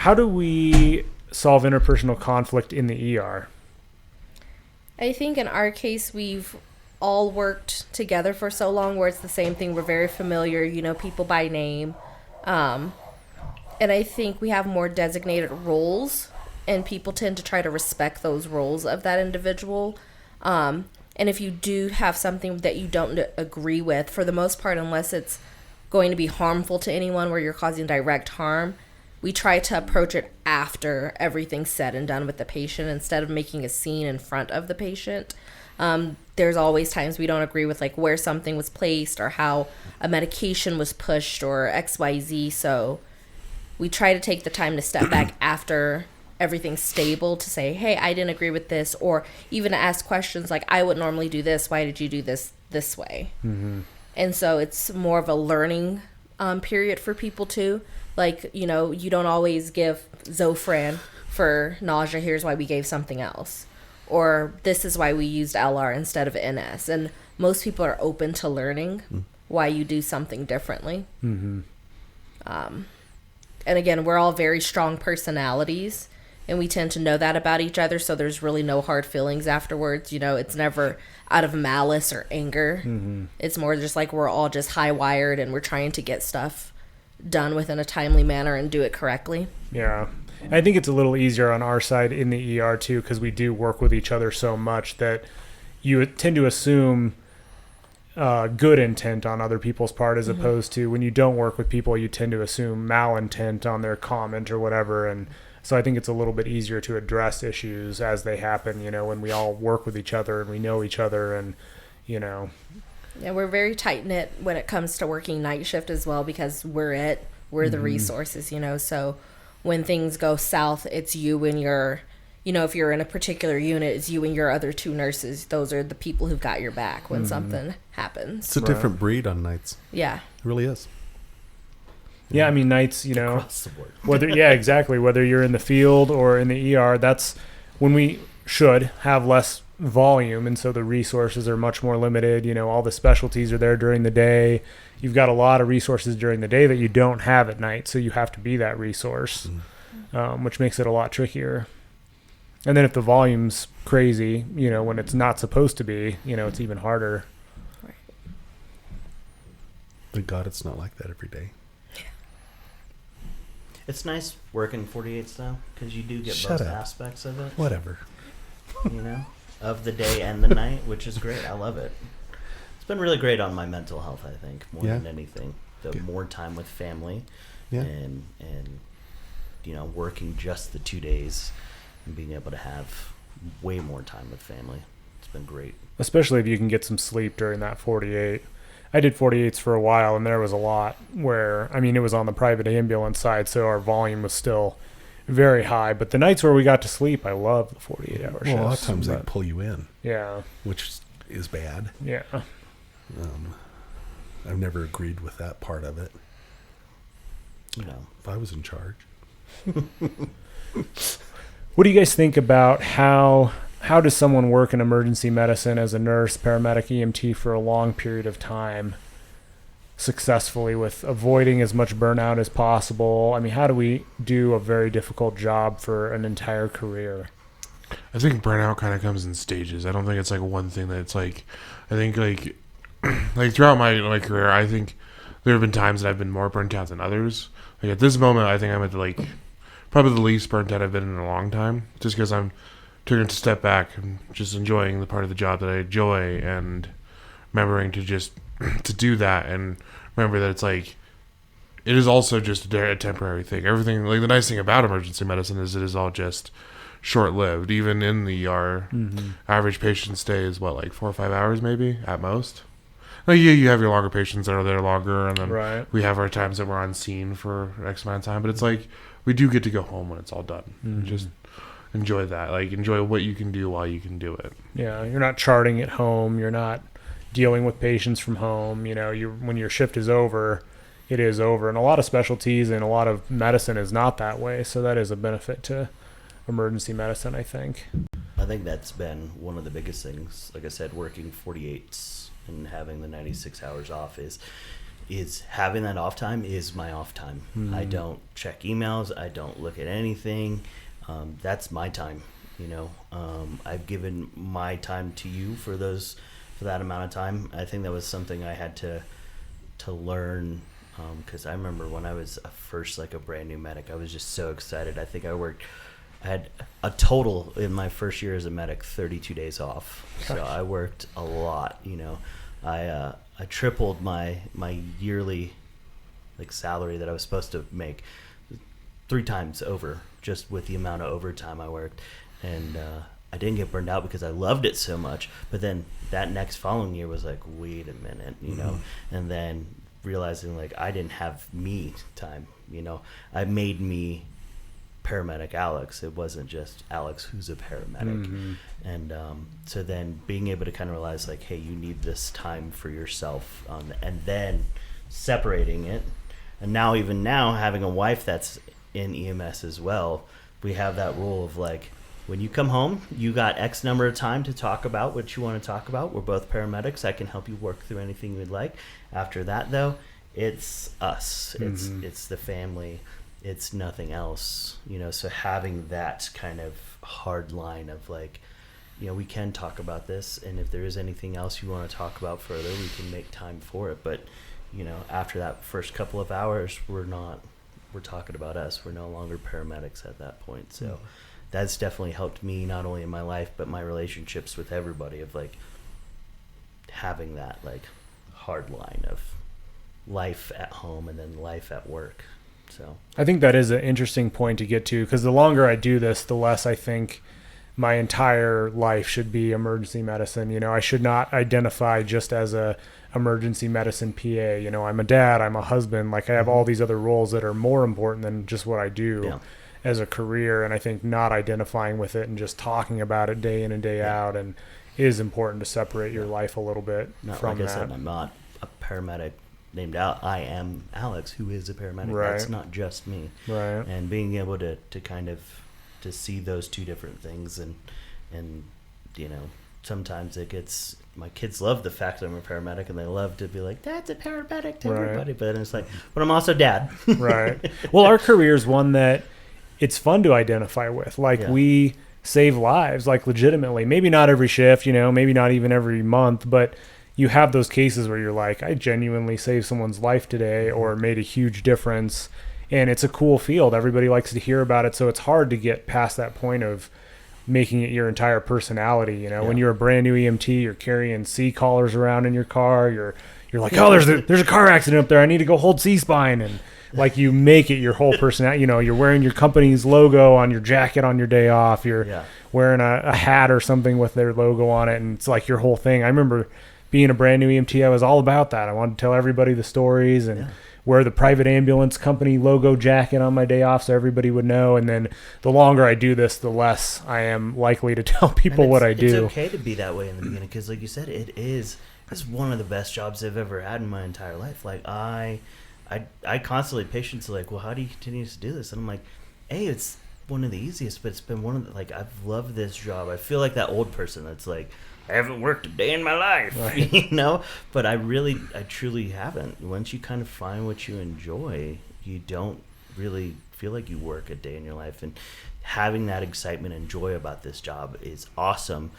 how do we solve interpersonal conflict in the ER? I think in our case, we've all worked together for so long where it's the same thing. We're very familiar, you know, people by name. And I think we have more designated roles, and people tend to try to respect those roles of that individual. And if you do have something that you don't agree with, for the most part, unless it's going to be harmful to anyone where you're causing direct harm, we try to approach it after everything's said and done with the patient instead of making a scene in front of the patient. There's always times we don't agree with like where something was placed or how a medication was pushed or XYZ. So we try to take the time to step back after everything's stable to say, hey, I didn't agree with this, or even to ask questions like, I would normally do this. Why did you do this way? Mm-hmm. And so it's more of a learning period for people too. Like, you know, you don't always give Zofran for nausea. Here's why we gave something else. Or this is why we used LR instead of NS. And most people are open to learning why you do something differently. Mm-hmm. And again, we're all very strong personalities, and we tend to know that about each other. So there's really no hard feelings afterwards. You know, it's never out of malice or anger. Mm-hmm. It's more just like we're all just high wired and we're trying to get stuff done within a timely manner and do it correctly. Yeah. I think it's a little easier on our side in the ER too, because we do work with each other so much that you tend to assume good intent on other people's part, as opposed to when you don't work with people, you tend to assume malintent on their comment or whatever. And so I think it's a little bit easier to address issues as they happen, you know, when we all work with each other and we know each other, and, you know. Yeah, we're very tight-knit when it comes to working night shift as well, because we're the resources, you know. So when things go south, it's you and your, you know, if you're in a particular unit, it's you and your other two nurses. Those are the people who've got your back when something happens. It's a different breed on nights. Yeah. It really is. Yeah, I mean, nights, you know, Across the board. whether you're in the field or in the ER, that's when we should have less volume, and so the resources are much more limited. You know, all the specialties are there during the day. You've got a lot of resources during the day that you don't have at night, so you have to be that resource, which makes it a lot trickier. And then if the volume's crazy, you know, when it's not supposed to be, you know, it's even harder. Right. Thank God it's not like that every day. It's nice working 48s though, because you do get Shut both up. aspects of it, Whatever. you know, of the day and the night, which is great. I love it. It's been really great on my mental health, I think, more Yeah. than anything. The Good. more time with family, Yeah. and you know, working just the 2 days and being able to have way more time with family. It's been great. Especially if you can get some sleep during that 48. I did 48s for a while, and there was a lot where, I mean, it was on the private ambulance side, so our volume was still very high. But the nights where we got to sleep, I loved the 48-hour shifts. Well, a lot of times they but, pull you in, yeah, which is bad. yeah. I've never agreed with that part of it. You know, If I was in charge. What do you guys think about how does someone work in emergency medicine as a nurse, paramedic, EMT for a long period of time successfully with avoiding as much burnout as possible? I mean, how do we do a very difficult job for an entire career? I think burnout kind of comes in stages. I don't think it's like one thing that it's like, I think like, like throughout my career, I think there have been times that I've been more burnt out than others. Like at this moment, I think I'm at like probably the least burnt out I've been in a long time, just because I'm taking a step back and just enjoying the part of the job that I enjoy, and remembering to just to do that, and remember that it's like it is also just a temporary thing. Everything, like the nice thing about emergency medicine is it is all just short-lived. Even in the ER, average patient stay is what, like 4 or 5 hours maybe at most. Like you have your longer patients that are there longer, and then we have our times that we're on scene for X amount of time. But it's like we do get to go home when it's all done. And just enjoy that. Like enjoy what you can do while you can do it. Yeah, you're not charting at home. You're not dealing with patients from home. You know, when your shift is over, it is over. And a lot of specialties and a lot of medicine is not that way. So that is a benefit to emergency medicine, I think. I think that's been one of the biggest things. Like I said, working 48s and having the 96 hours off is is having that off time is my off time. I don't check emails. I don't look at anything. That's my time. I've given my time to you for that amount of time. I think that was something I had to learn, because I remember when I was first like a brand new medic, I was just so excited. I think I had a total in my first year as a medic 32 days off. Gosh. So I worked a lot. I tripled my yearly like salary that I was supposed to make 3 times over just with the amount of overtime I worked. And I didn't get burned out because I loved it so much. But then that next following year was like, wait a minute, and then realizing like I didn't have me time. I made me paramedic Alex. It wasn't just Alex who's a paramedic. And so then being able to kind of realize like, hey, you need this time for yourself, and then separating it. And now even now having a wife that's in EMS as well, we have that rule of like, when you come home, you got X number of time to talk about what you want to talk about. We're both paramedics. I can help you work through anything you'd like. After that, though, it's us. It's the family. It's nothing else. So having that kind of hard line of like, we can talk about this, and if there is anything else you want to talk about further, we can make time for it. But, after that first couple of hours, we're talking about us. We're no longer paramedics at that point. So that's definitely helped me not only in my life, but my relationships with everybody, of like having that like hard line of life at home and then life at work. So I think that is an interesting point to get to, because the longer I do this, the less I think my entire life should be emergency medicine. I should not identify just as a emergency medicine PA. I'm a dad, I'm a husband, like I have all these other roles that are more important than just what I do as a career. And I think not identifying with it and just talking about it day in and day out and is important to separate your life a little bit from like that. I said, I'm not a paramedic named out. I am Alex, who is a paramedic. Right. That's not just me. Right. And being able to kind of to see those two different things, and sometimes it gets, my kids love the fact that I'm a paramedic, and they love to be like, "Dad's a paramedic" to everybody. But then it's like, but I'm also dad. Right. Well, our career is one that it's fun to identify with. Like we save lives, like legitimately. Maybe not every shift, maybe not even every month, but you have those cases where you're like, I genuinely saved someone's life today or made a huge difference. And it's a cool field. Everybody likes to hear about it. So it's hard to get past that point of making it your entire personality. When you're a brand new EMT, you're carrying C collars around in your car. You're like, oh, there's a car accident up there. I need to go hold C-spine. And like you make it your whole personality. You're wearing your company's logo on your jacket on your day off. You're wearing a hat or something with their logo on it. And it's like your whole thing. I remember being a brand new EMT, I was all about that. I wanted to tell everybody the stories and wear the private ambulance company logo jacket on my day off so everybody would know. And then the longer I do this, the less I am likely to tell people what I do. It's okay to be that way in the beginning, because like you said, it's one of the best jobs I've ever had in my entire life. Like I constantly, patients are like, well, how do you continue to do this? And I'm like, hey, it's one of the easiest, but it's been one of the, like, I've loved this job. I feel like that old person that's like, I haven't worked a day in my life, right. But I truly haven't. Once you kind of find what you enjoy, you don't really feel like you work a day in your life. And having that excitement and joy about this job is awesome,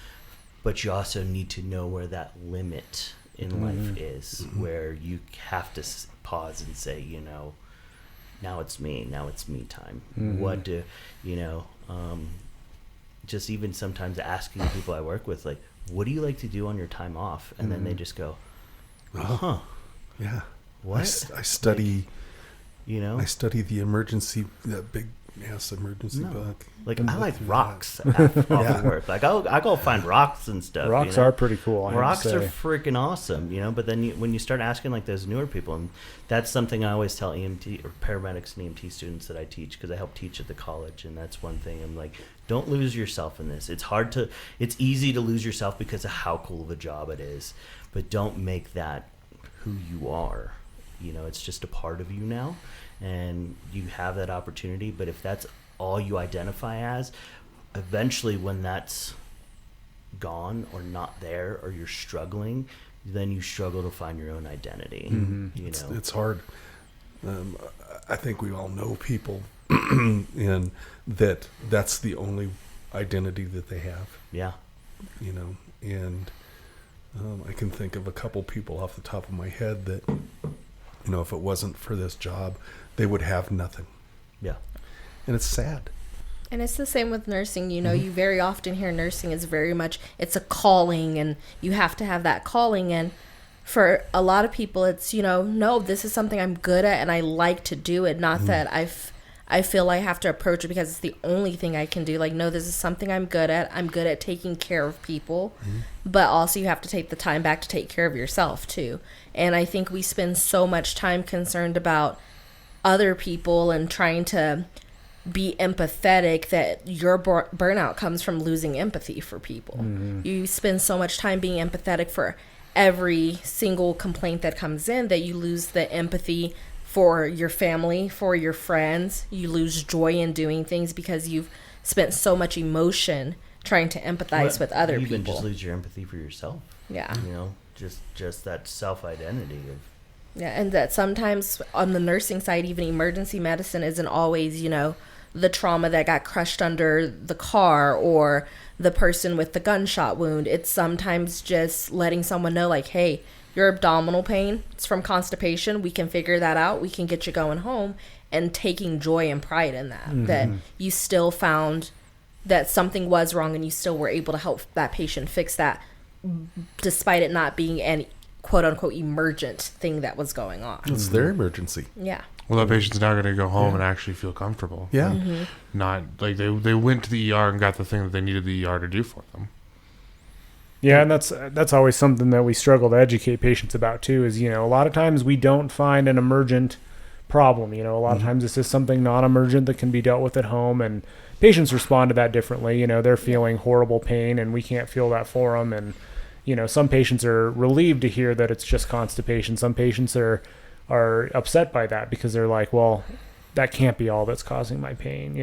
but you also need to know where that limit in life is, where you have to pause and say, now it's me time. What do, just even sometimes asking people I work with, like, what do you like to do on your time off? And then they just go, yeah. What? I study, I study the emergency, that big ass emergency book. Like, I like rocks after work. Like, I go find rocks and stuff. Rocks are pretty cool. Rocks are freaking awesome, But then when you start asking like those newer people, and that's something I always tell EMT or paramedics and EMT students that I teach, because I help teach at the college, and that's one thing. I'm like, don't lose yourself in this. It's easy to lose yourself because of how cool of a job it is, but don't make that who you are. It's just a part of you now, and you have that opportunity. But if that's all you identify as, eventually when that's gone or not there, or you're struggling, then you struggle to find your own identity. It's hard. I think we all know people and that's the only identity that they have. Yeah. And I can think of a couple people off the top of my head that, if it wasn't for this job, they would have nothing. Yeah. And it's sad. And it's the same with nursing. You very often hear nursing is very much, it's a calling, and you have to have that calling. And for a lot of people, it's, no, this is something I'm good at and I like to do it. Not that I feel I have to approach it because it's the only thing I can do. Like, no, this is something I'm good at. I'm good at taking care of people. But also you have to take the time back to take care of yourself too. And I think we spend so much time concerned about other people and trying to be empathetic that your burnout comes from losing empathy for people. You spend so much time being empathetic for every single complaint that comes in that you lose the empathy for your family, for your friends. You lose joy in doing things because you've spent so much emotion trying to empathize with other people. You even just lose your empathy for yourself. Yeah. Just that self-identity of. Yeah, and that sometimes on the nursing side, even emergency medicine isn't always, the trauma that got crushed under the car or the person with the gunshot wound. It's sometimes just letting someone know, like, hey, your abdominal pain, it's from constipation. We can figure that out. We can get you going home, and taking joy and pride in that, that you still found that something was wrong and you still were able to help that patient fix that despite it not being an quote unquote emergent thing that was going on. It's their emergency. Yeah. Well, that patient's now going to go home and actually feel comfortable. Yeah. Not like they went to the ER and got the thing that they needed the ER to do for them. Yeah, and that's always something that we struggle to educate patients about too, is, a lot of times we don't find an emergent problem. A lot of times this is something non-emergent that can be dealt with at home, and patients respond to that differently. They're feeling horrible pain and we can't feel that for them. And, some patients are relieved to hear that it's just constipation. Some patients are upset by that because they're like, well, that can't be all that's causing my pain,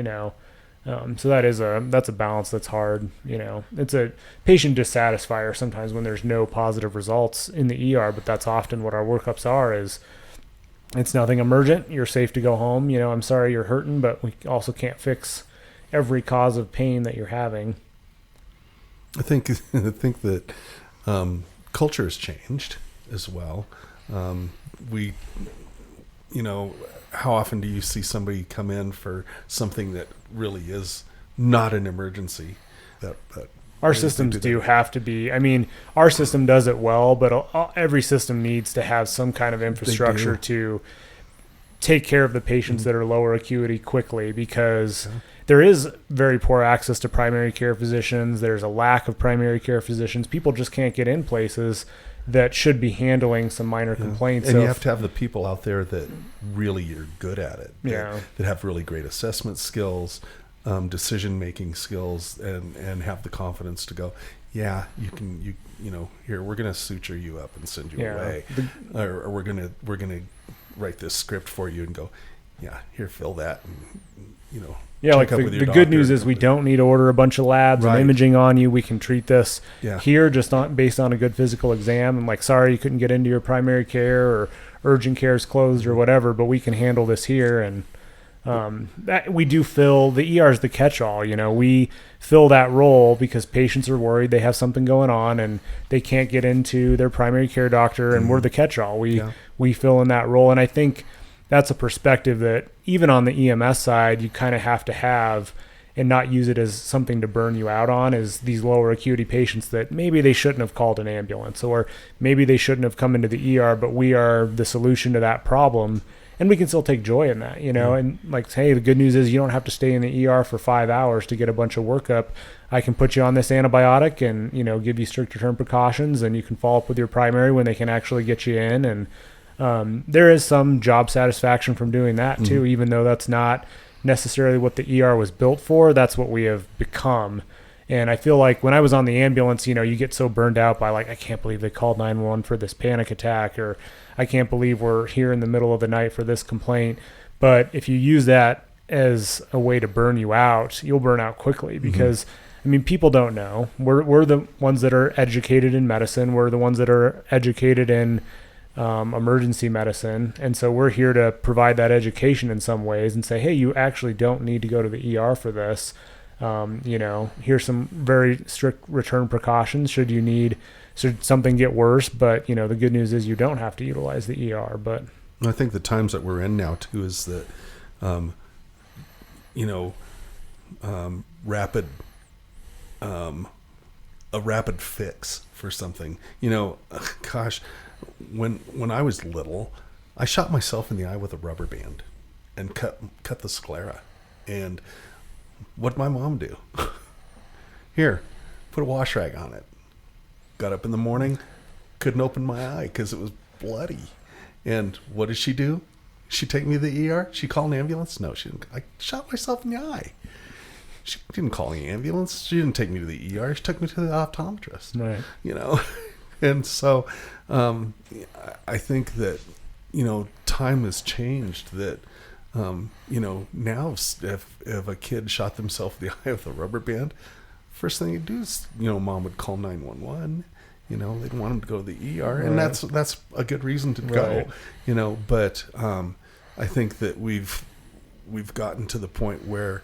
So that's a balance that's hard. It's a patient dissatisfier sometimes when there's no positive results in the ER, but that's often what our workups are. Is it's nothing emergent. You're safe to go home. I'm sorry you're hurting, but we also can't fix every cause of pain that you're having. I think that culture has changed as well. How often do you see somebody come in for something that really is not an emergency? That our systems do have to be. I mean, our system does it well, but every system needs to have some kind of infrastructure to take care of the patients that are lower acuity quickly, because there is very poor access to primary care physicians. There's a lack of primary care physicians. People just can't get in places that should be handling some minor complaints. And so you have to have the people out there that really are good at it. That have really great assessment skills, decision-making skills, and have the confidence to go, here, we're going to suture you up and send you away. Or we're going to write this script for you and go, here, fill that. And, like the good news is we don't need to order a bunch of labs and imaging on you. We can treat this here just based on a good physical exam. And like, sorry, you couldn't get into your primary care or urgent care is closed or whatever, but we can handle this here. And that we do fill the ER is the catch-all. We fill that role because patients are worried they have something going on and they can't get into their primary care doctor, and we're the catch-all. We fill in that role, and I think that's a perspective that even on the EMS side you kind of have to have, and not use it as something to burn you out on, is these lower acuity patients that maybe they shouldn't have called an ambulance, or maybe they shouldn't have come into the ER, but we are the solution to that problem. And we can still take joy in that, and like, hey, the good news is you don't have to stay in the ER for 5 hours to get a bunch of workup. I can put you on this antibiotic and, give you stricter term precautions, and you can follow up with your primary when they can actually get you in. And there is some job satisfaction from doing that too, even though that's not necessarily what the ER was built for. That's what we have become. And I feel like when I was on the ambulance, you get so burned out by like, I can't believe they called 911 for this panic attack, or I can't believe we're here in the middle of the night for this complaint. But if you use that as a way to burn you out, you'll burn out quickly, because I mean, people don't know. We're the ones that are educated in medicine. We're the ones that are educated in emergency medicine. And so we're here to provide that education in some ways and say, hey, you actually don't need to go to the ER for this. Here's some very strict return precautions should something get worse. But, the good news is you don't have to utilize the ER. But I think the times that we're in now, too, is that, a rapid fix for something. Gosh, when I was little, I shot myself in the eye with a rubber band and cut the sclera. And what'd my mom do? Here, put a wash rag on it. Got up in the morning, couldn't open my eye because it was bloody. And what did she do? She'd take me to the ER? She called an ambulance? No, she didn't. I shot myself in the eye. She didn't call the ambulance. She didn't take me to the ER. She took me to the optometrist. Right. And so I think that, time has changed that, now if a kid shot themselves in the eye with a rubber band, first thing you do is, mom would call 911. They'd want them to go to the ER, and Right. that's a good reason to Right. go. But I think that we've gotten to the point where,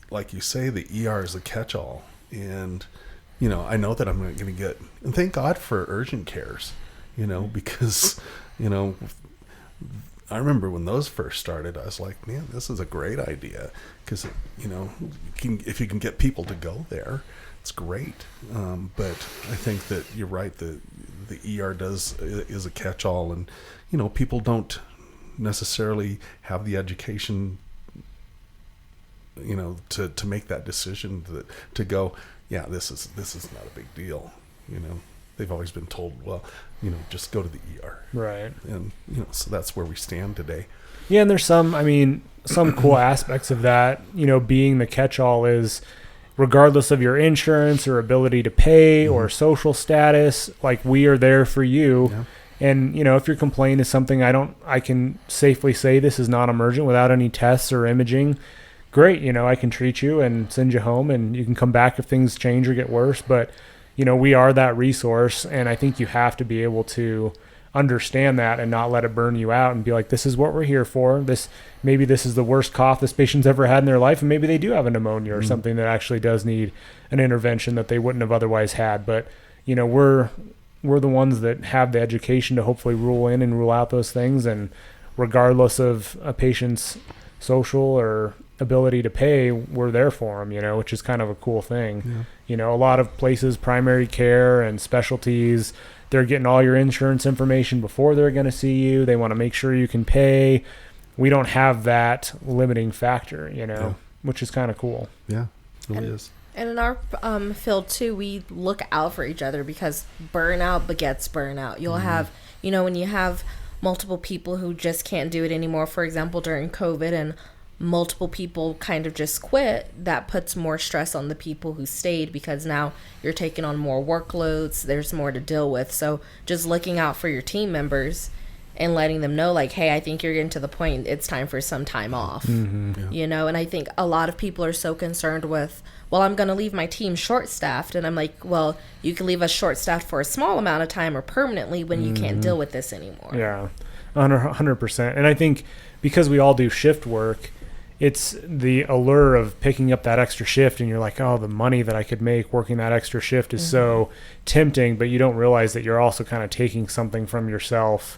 like you say, the ER is a catch-all, and I know that I'm not going to get. And thank God for urgent cares, because I remember when those first started, I was like, man, this is a great idea because if you can get people to go there, it's great. But I think that you're right. The ER is a catch-all, and people don't necessarily have the education, to make that decision to go. Yeah, this is not a big deal. They've always been told, well, just go to the ER. Right. And so that's where we stand today. Yeah, and there's some cool aspects of that. Being the catch-all is, regardless of your insurance or ability to pay or social status, like, we are there for you. Yeah. And, if your complaint is something I can safely say this is not emergent without any tests or imaging, great. I can treat you and send you home, and you can come back if things change or get worse. But, we are that resource, and I think you have to be able to understand that and not let it burn you out and be like, this is what we're here for. Maybe this is the worst cough this patient's ever had in their life, and maybe they do have a pneumonia or something that actually does need an intervention that they wouldn't have otherwise had. But, we're the ones that have the education to hopefully rule in and rule out those things. And regardless of a patient's social or ability to pay, we're there for them, which is kind of a cool thing. Yeah. A lot of places, primary care and specialties, they're getting all your insurance information before they're going to see you. They want to make sure you can pay. We don't have that limiting factor, which is kind of cool. Yeah, it really is. And in our field, too, we look out for each other because burnout begets burnout. You'll have, when you have multiple people who just can't do it anymore, for example, during COVID, and multiple people kind of just quit, that puts more stress on the people who stayed because now you're taking on more workloads. There's more to deal with. So just looking out for your team members and letting them know, like, hey, I think you're getting to the point it's time for some time off. Yeah. And I think a lot of people are so concerned with, well, I'm going to leave my team short-staffed. And I'm like, well, you can leave us short-staffed for a small amount of time or permanently when you can't deal with this anymore. Yeah, 100%. And I think because we all do shift work, it's the allure of picking up that extra shift, and you're like, oh, the money that I could make working that extra shift is so tempting, but you don't realize that you're also kind of taking something from yourself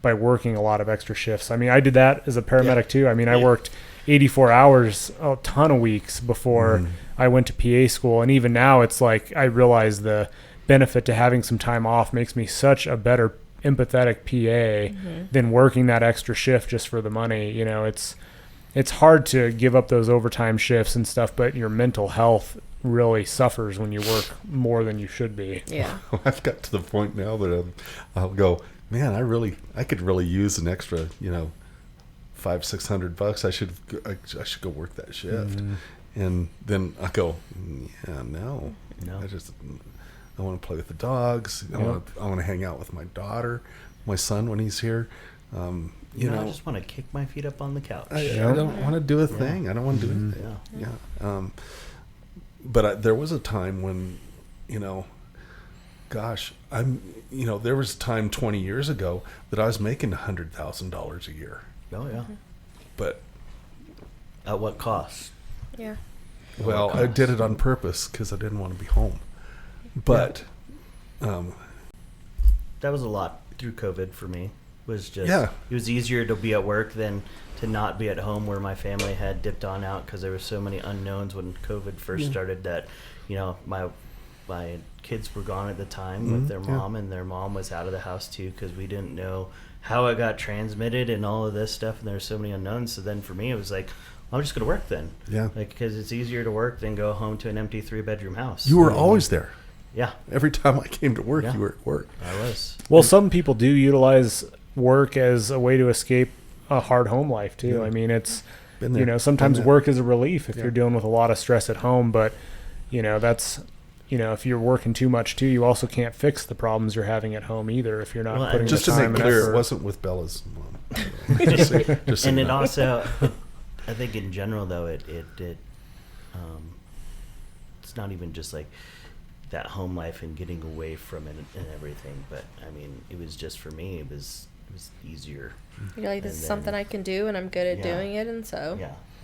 by working a lot of extra shifts. I mean, I did that as a paramedic too. I mean, I worked 84 hours, a ton of weeks before I went to PA school. And even now it's like, I realize the benefit to having some time off makes me such a better empathetic PA than working that extra shift just for the money. It's hard to give up those overtime shifts and stuff, but your mental health really suffers when you work more than you should be. Yeah. I've got to the point now that I'll go, man, I could really use an extra, $500-600. I should go work that shift. And then I go, yeah, no. I want to play with the dogs. I want to hang out with my daughter, my son when he's here. I just want to kick my feet up on the couch. I don't want to do a thing. I don't want to do anything. but there was a time when, gosh, there was a time 20 years ago that I was making $100,000 a year. Oh yeah. But at what cost? Yeah. Well, I did it on purpose because I didn't want to be home. But that was a lot through COVID for me. Was just it was easier to be at work than to not be at home, where my family had dipped on out because there were so many unknowns when COVID first started. That my kids were gone at the time with their mom, and their mom was out of the house too because we didn't know how it got transmitted and all of this stuff, and there were so many unknowns. So then for me, it was like, I'm just going to work then. Yeah. Because it's easier to work than go home to an empty 3-bedroom house. You were always there. Yeah. Every time I came to work, you were at work. I was. Well, some people do utilize work as a way to escape a hard home life too. Yeah. I mean, it's, sometimes work is a relief if you're dealing with a lot of stress at home, but that's, if you're working too much too, you also can't fix the problems you're having at home either if you're not putting the time and effort. Just to make clear, it wasn't with Bella's mom. And it also, I think in general though, it's not even just like that home life and getting away from it and everything, but I mean, it was just, for me, it was easier. You're like, this is something I can do and I'm good at doing it, and so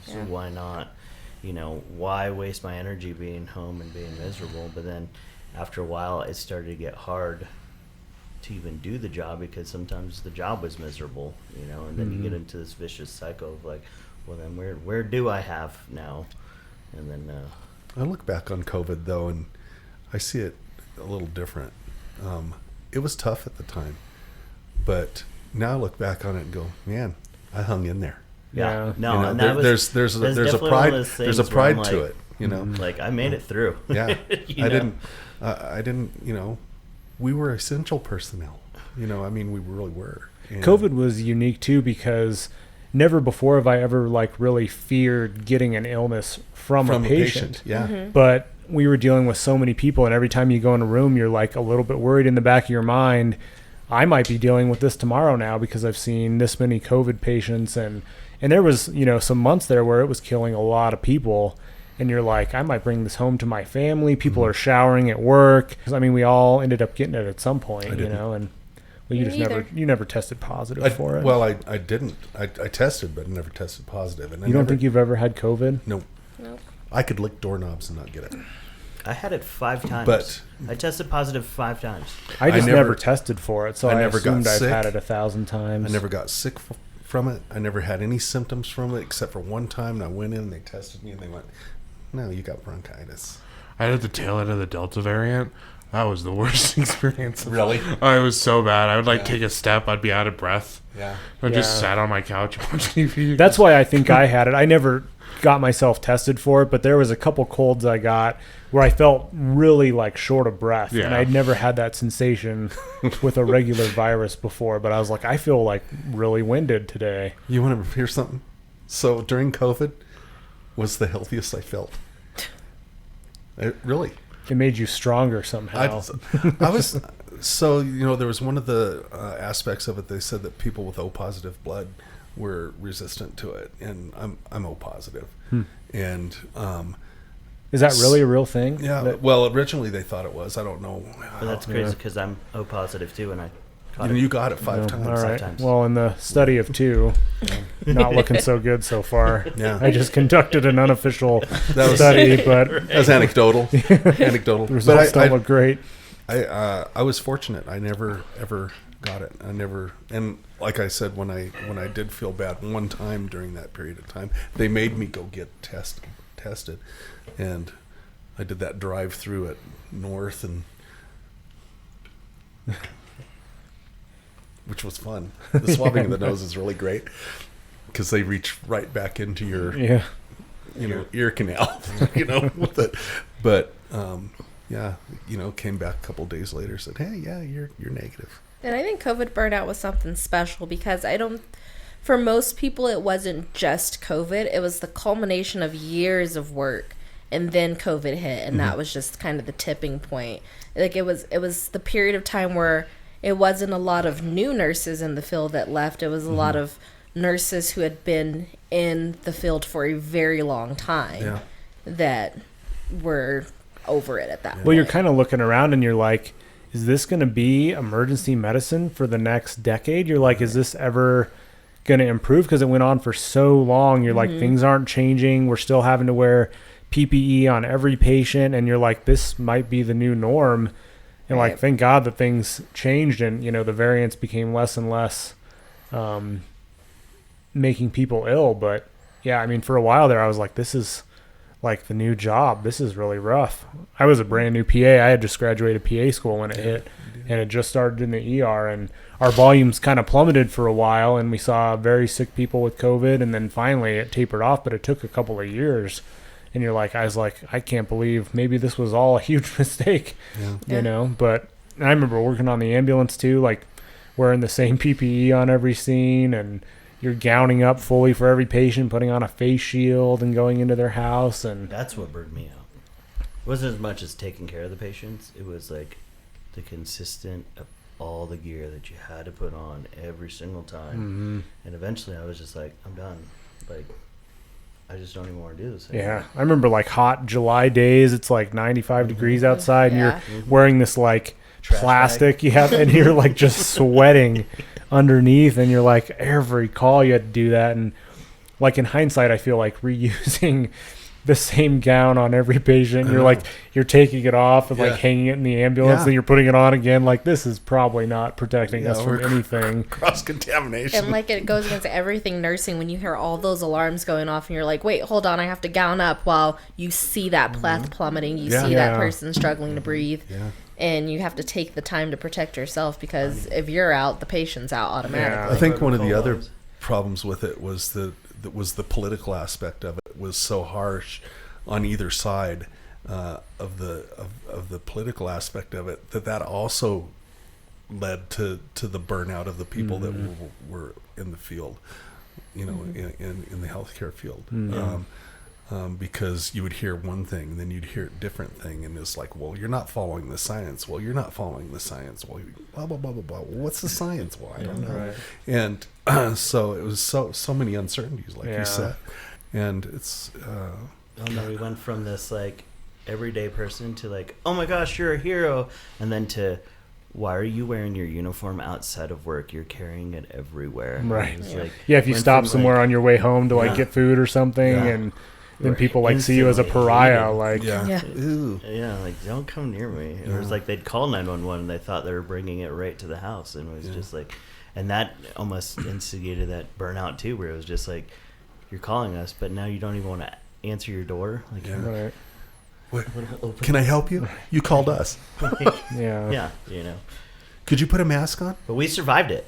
so why not, why waste my energy being home and being miserable? But then after a while it started to get hard to even do the job because sometimes the job was miserable, and then you get into this vicious cycle of like, well then where do I have now? And then I look back on COVID though, and I see it a little different. It was tough at the time, but now I look back on it and go, man, I hung in there. Yeah. And there's a pride to it, Like I made it through. Yeah. I didn't, we were essential personnel. We really were. And COVID was unique too because never before have I ever really feared getting an illness from a patient. Yeah. Mm-hmm. But we were dealing with so many people, and every time you go in a room, you're like a little bit worried in the back of your mind. I might be dealing with this tomorrow now because I've seen this many COVID patients, and there was, some months there where it was killing a lot of people, and you're like, I might bring this home to my family. People are showering at work. I mean, we all ended up getting it at some point, and you never tested positive for it. Well, I didn't. I tested, but never tested positive. And you don't think you've ever had COVID? Nope. I could lick doorknobs and not get it. I had it 5 times. But I tested positive 5 times. I never tested for it, so I never assumed got I've sick. had it 1,000 times. I never got sick from it. I never had any symptoms from it except for one time. And I went in and they tested me and they went, no, you got bronchitis. I had the tail end of the Delta variant. That was the worst experience. Really? Oh, it was so bad. I would take a step, I'd be out of breath. Yeah. I just sat on my couch watching TV. That's why I think I had it. I never got myself tested for it, but there was a couple colds I got where I felt really short of breath, and I'd never had that sensation with a regular virus before. But I was like, I feel really winded today. You want to hear something? So during COVID was the healthiest I felt. It made you stronger somehow. I was so there was one of the aspects of it. They said that people with O positive blood were resistant to it, and I'm O positive, and is that really a real thing? Yeah. Well, originally they thought it was. I don't know. But that's crazy because I'm O positive too, and I. You got it 5 times. All right. 5 times. Well, in the study of 2, not looking so good so far. Yeah. I just conducted an unofficial study, but that's anecdotal. The results don't look great. I was fortunate. I never ever got it. And like I said, when I did feel bad one time during that period of time, they made me go get tested, and I did that drive through at North and. Which was fun. The swabbing of the nose is really great because they reach right back into your, ear canal, with it. But came back a couple of days later, said, "Hey, yeah, you're negative." And I think COVID burnout was something special because for most people, it wasn't just COVID. It was the culmination of years of work, and then COVID hit, and that was just kind of the tipping point. It was the period of time where it wasn't a lot of new nurses in the field that left. It was a lot of nurses who had been in the field for a very long time that we're over it at that point. Well, you're kind of looking around and you're like, is this going to be emergency medicine for the next decade? You're like, is this ever going to improve? Because it went on for so long. You're like, things aren't changing. We're still having to wear PPE on every patient. And you're like, this might be the new norm. And like, thank God that things changed and, you know, the variants became less and less making people ill. But yeah, I mean, for a while there, I was like, this is like the new job. This is really rough. I was a brand new PA. I had just graduated PA school when it hit, and it just started in the ER, and our volumes kind of plummeted for a while, and we saw very sick people with COVID, and then finally it tapered off, but it took a couple of years. And you're like, I was like, I can't believe maybe this was all a huge mistake, you know? But I remember working on the ambulance too, like wearing the same PPE on every scene, and you're gowning up fully for every patient, putting on a face shield and going into their house. And that's what burned me out. It wasn't as much as taking care of the patients. It was like the consistent of all the gear that you had to put on every single time. And eventually I was just like, I'm done. Like, I just don't even want to do this anymore. Yeah. I remember like hot July days. It's like 95 degrees outside and you're wearing this like trash plastic. And you're like just sweating underneath, and you're like, every call you had to do that. And like in hindsight, I feel like reusing the same gown on every patient, you're like, you're taking it off and like hanging it in the ambulance, and you're putting it on again. Like, this is probably not protecting us from anything. Cross-contamination. And like, it goes against everything nursing when you hear all those alarms going off and you're like, wait, hold on, I have to gown up, while you see that pleth plummeting, you see that person struggling to breathe. And you have to take the time to protect yourself, because if you're out, the patient's out automatically. I think one of the other problems with it was the political aspect of it was so harsh on either side of the political aspect of it, that also led to the burnout of the people that were in the field, you know, in the healthcare field. Because you would hear one thing, and then you'd hear a different thing, and it's like, well, you're not following the science. Well, you're not following the science. Well, blah blah blah blah blah. Well, what's the science? Well, I don't know. And so it was so many uncertainties, like you said, and it's. We went from this like everyday person to like, oh my gosh, you're a hero, and then to, why are you wearing your uniform outside of work? You're carrying it everywhere. Right. Like, if you stop somewhere on your way home to like get food or something, and then people like see you as a pariah, like like, don't come near me. It was like they'd call 911 and they thought they were bringing it right to the house, and it was just like, and that almost instigated that burnout too, where it was just like, you're calling us, but now you don't even want to answer your door. Like, what, can I help you? You called us. You know. Could you put a mask on? But we survived it.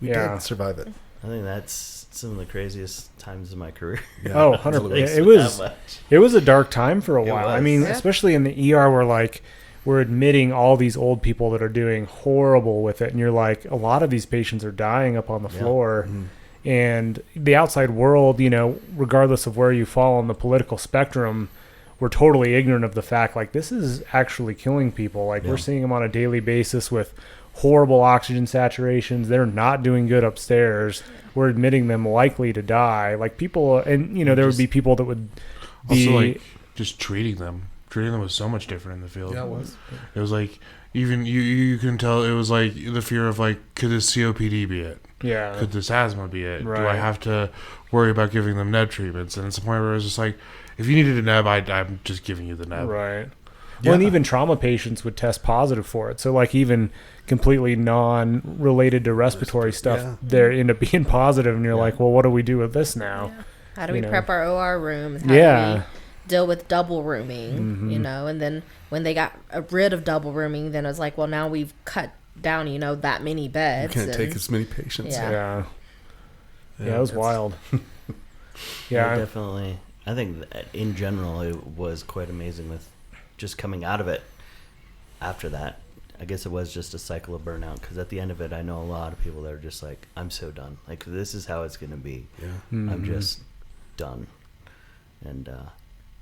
We did survive it. I think that's some of the craziest times of my career. 100%. It was a dark time for a while. I mean, especially in the ER, where like we're admitting all these old people that are doing horrible with it, and you're like, a lot of these patients are dying up on the floor. And the outside world, you know, regardless of where you fall on the political spectrum, we're totally ignorant of the fact, like, this is actually killing people. Like, we're seeing them on a daily basis with horrible oxygen saturations. They're not doing good upstairs. We're admitting them likely to die. Like, people, and, you know, there would be people that would be... Also, like, just treating them was so much different in the field. Yeah, it was. It was like, even you can tell it was like the fear of like, could this COPD be it? Yeah. Could this asthma be it? Right. Do I have to worry about giving them neb treatments? And it's a point where it's just like, if you needed a neb, I'm just giving you the neb. Right. Well, and even trauma patients would test positive for it. So, like, even completely non-related to respiratory stuff, they end up being positive, and you're like, well, what do we do with this now? How do we prep our OR rooms? How do we deal with double rooming? Mm-hmm. You know, and then when they got rid of double rooming, then it was like, well, now we've cut down, you know, that many beds. You can't take as many patients. Yeah, it was wild. Definitely. I think that in general, it was quite amazing with just coming out of it after that. I guess it was just a cycle of burnout, because at the end of it, I know a lot of people that are just like, I'm so done. Like, this is how it's going to be. I'm just done. And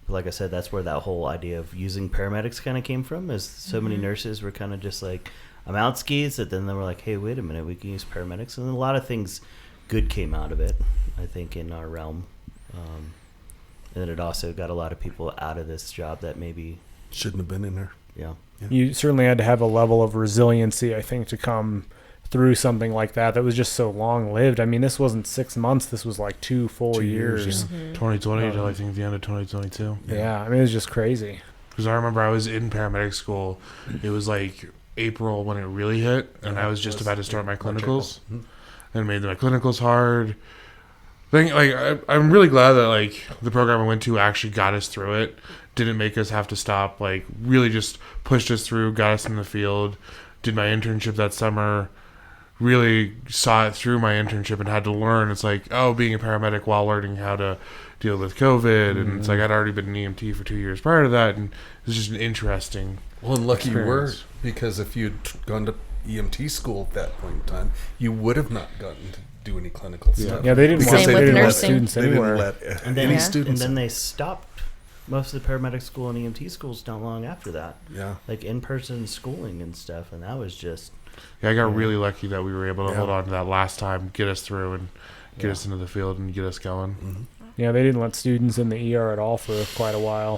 like I said, that's where that whole idea of using paramedics kind of came from, is so many nurses were kind of just like, I'm out skis, and then they were like, hey, wait a minute, we can use paramedics. And a lot of things good came out of it, I think, in our realm. And then it also got a lot of people out of this job that maybe shouldn't have been in there. Yeah. You certainly had to have a level of resiliency, I think, to come through something like that was just so long lived. I mean, this wasn't 6 months. This was like 2 full years. 2020 till I think the end of 2022. Yeah. I mean, it was just crazy. Because I remember I was in paramedic school. It was like April when it really hit, and I was just about to start my clinicals, and made my clinicals hard. I'm really glad that like the program I went to actually got us through it. Didn't make us have to stop. Like really just pushed us through, got us in the field. Did my internship that summer. Really saw it through my internship and had to learn. It's like, being a paramedic while learning how to deal with COVID. And it's like I'd already been an EMT for 2 years prior to that. And it was just an interesting Well, and lucky experience. you were, because if you'd gone to EMT school at that point in time, you would have not gotten to do any clinical stuff. Yeah, they didn't Because want, Same they with didn't let nursing. students They didn't anywhere. let And then, any students. and then they stopped most of the paramedic school and EMT schools not long after that. Yeah. Like in-person schooling and stuff. And that was just... Yeah, I got really lucky that we were able to Yeah. hold on to that last time, get us through, and get us into the field and get us going. Mm-hmm. Yeah, they didn't let students in the ER at all for quite a while.